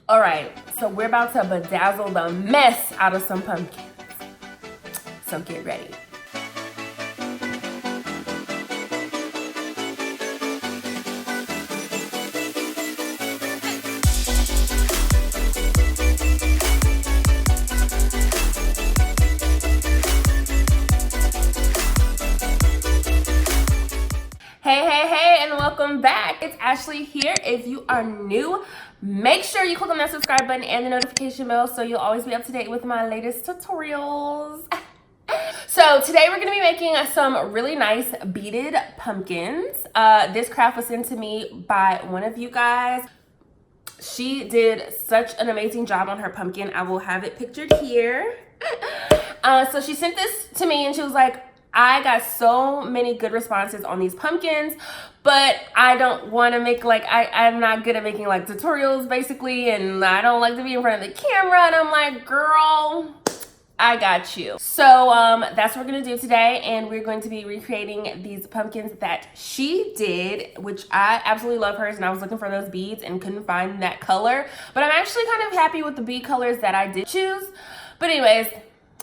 All right, so we're about to bedazzle the mess out of some pumpkins. So get ready. Hey, and welcome back. It's Ashley here. If you are new, make sure you click on that subscribe button and the notification bell so you'll always be up to date with my latest tutorials. So today we're going to be making some really nice beaded pumpkins. This craft was sent to me by one of you guys. She did such an amazing job on her pumpkin. I will have it pictured here. So she sent this to me and she was like, I got so many good responses on these pumpkins, but I don't want to make I'm not good at making like tutorials basically, and I don't like to be in front of the camera. And I'm like, girl, I got you. So that's what we're gonna do today, and we're going to be recreating these pumpkins that she did, which I absolutely love hers, and I was looking for those beads and couldn't find that color, but I'm actually kind of happy with the bead colors that I did choose. But anyways,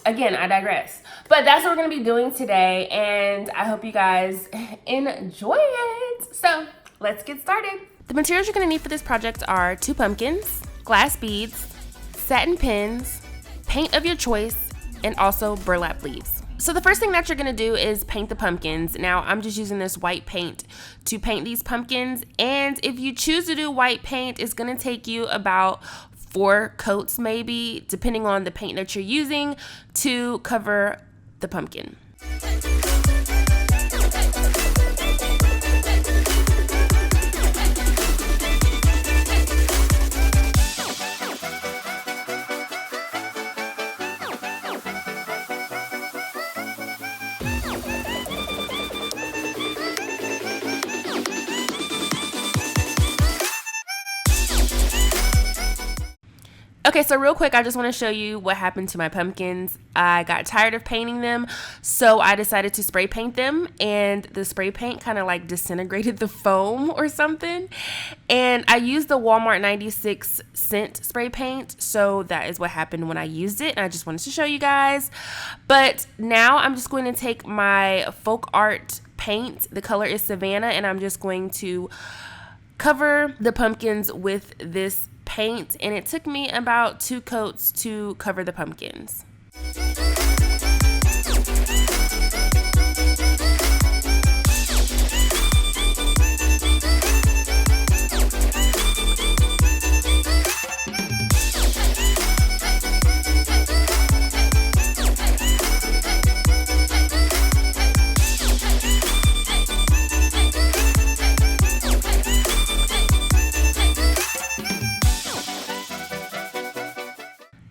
again, I digress. But that's what we're gonna be doing today, and I hope you guys enjoy it. So let's get started. The materials you're gonna need for this project are 2 pumpkins, glass beads, satin pins, paint of your choice, and also burlap leaves. So the first thing that you're gonna do is paint the pumpkins. Now I'm just using this white paint to paint these pumpkins, and if you choose to do white paint, it's gonna take you about 4 coats maybe, depending on the paint that you're using, to cover the pumpkin. Okay, so real quick, I just want to show you what happened to my pumpkins. I got tired of painting them, so I decided to spray paint them, and the spray paint kind of like disintegrated the foam or something. And I used the Walmart 96 cent spray paint, so that is what happened when I used it, and I just wanted to show you guys. But now I'm just going to take my folk art paint, the color is Savannah, and I'm just going to cover the pumpkins with this paint, and it took me about 2 coats to cover the pumpkins.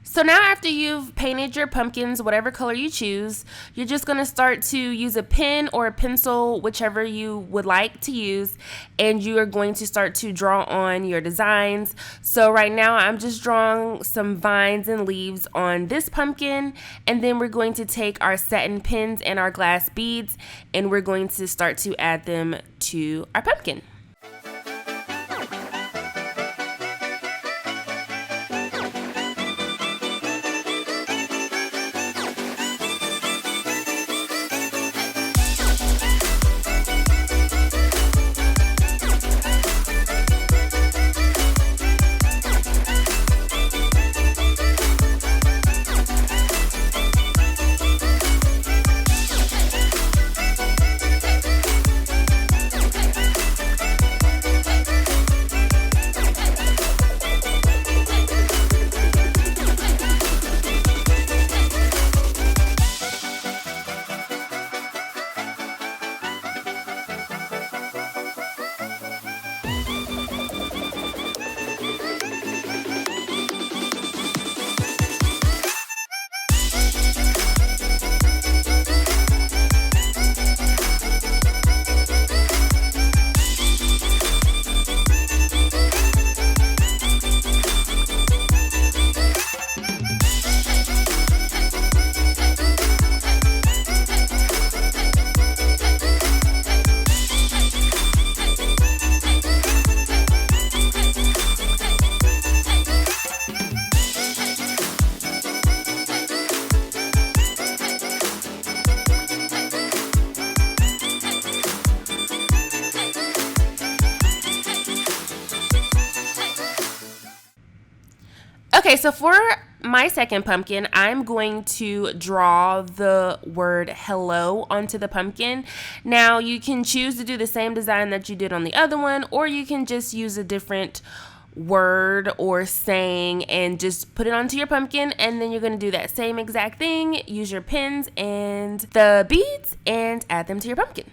So now after you've painted your pumpkins, whatever color you choose, you're just going to start to use a pen or a pencil, whichever you would like to use, and you are going to start to draw on your designs. So right now I'm just drawing some vines and leaves on this pumpkin, and then we're going to take our satin pins and our glass beads, and we're going to start to add them to our pumpkin. Okay, so for my second pumpkin, I'm going to draw the word hello onto the pumpkin. Now, you can choose to do the same design that you did on the other one, or you can just use a different word or saying and just put it onto your pumpkin, and then you're going to do that same exact thing. Use your pins and the beads and add them to your pumpkin.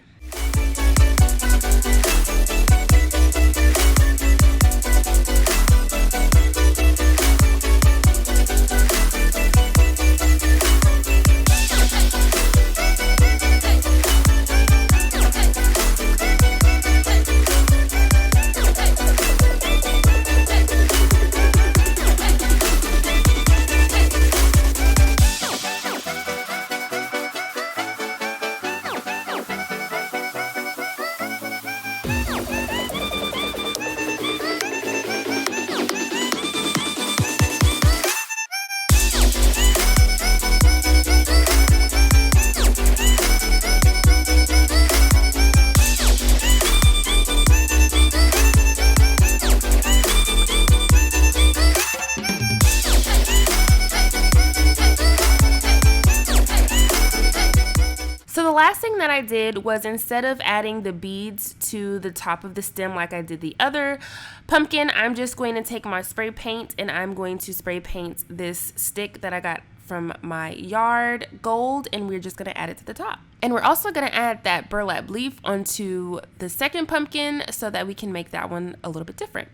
So the last thing that I did was, instead of adding the beads to the top of the stem like I did the other pumpkin, I'm just going to take my spray paint and I'm going to spray paint this stick that I got from my yard gold, and we're just going to add it to the top. And we're also going to add that burlap leaf onto the second pumpkin so that we can make that one a little bit different.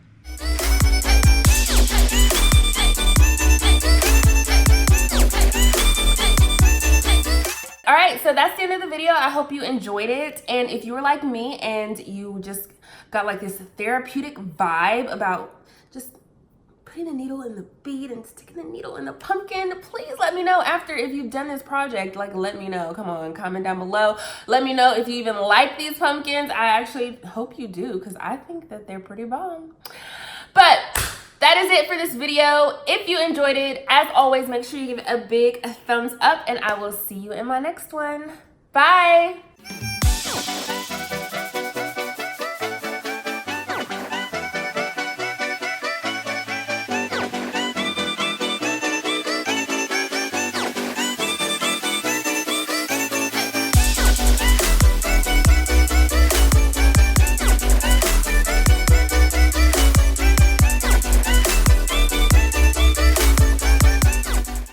All right, so that's the end of the video. I hope you enjoyed it. And if you were like me and you just got like this therapeutic vibe about just putting a needle in the bead and sticking the needle in the pumpkin, please let me know after, if you've done this project. Like, let me know. Come on, comment down below. Let me know if you even like these pumpkins. I actually hope you do, because I think that they're pretty bomb. But that is it for this video. If you enjoyed it, as always, make sure you give it a big thumbs up, and I will see you in my next one. Bye.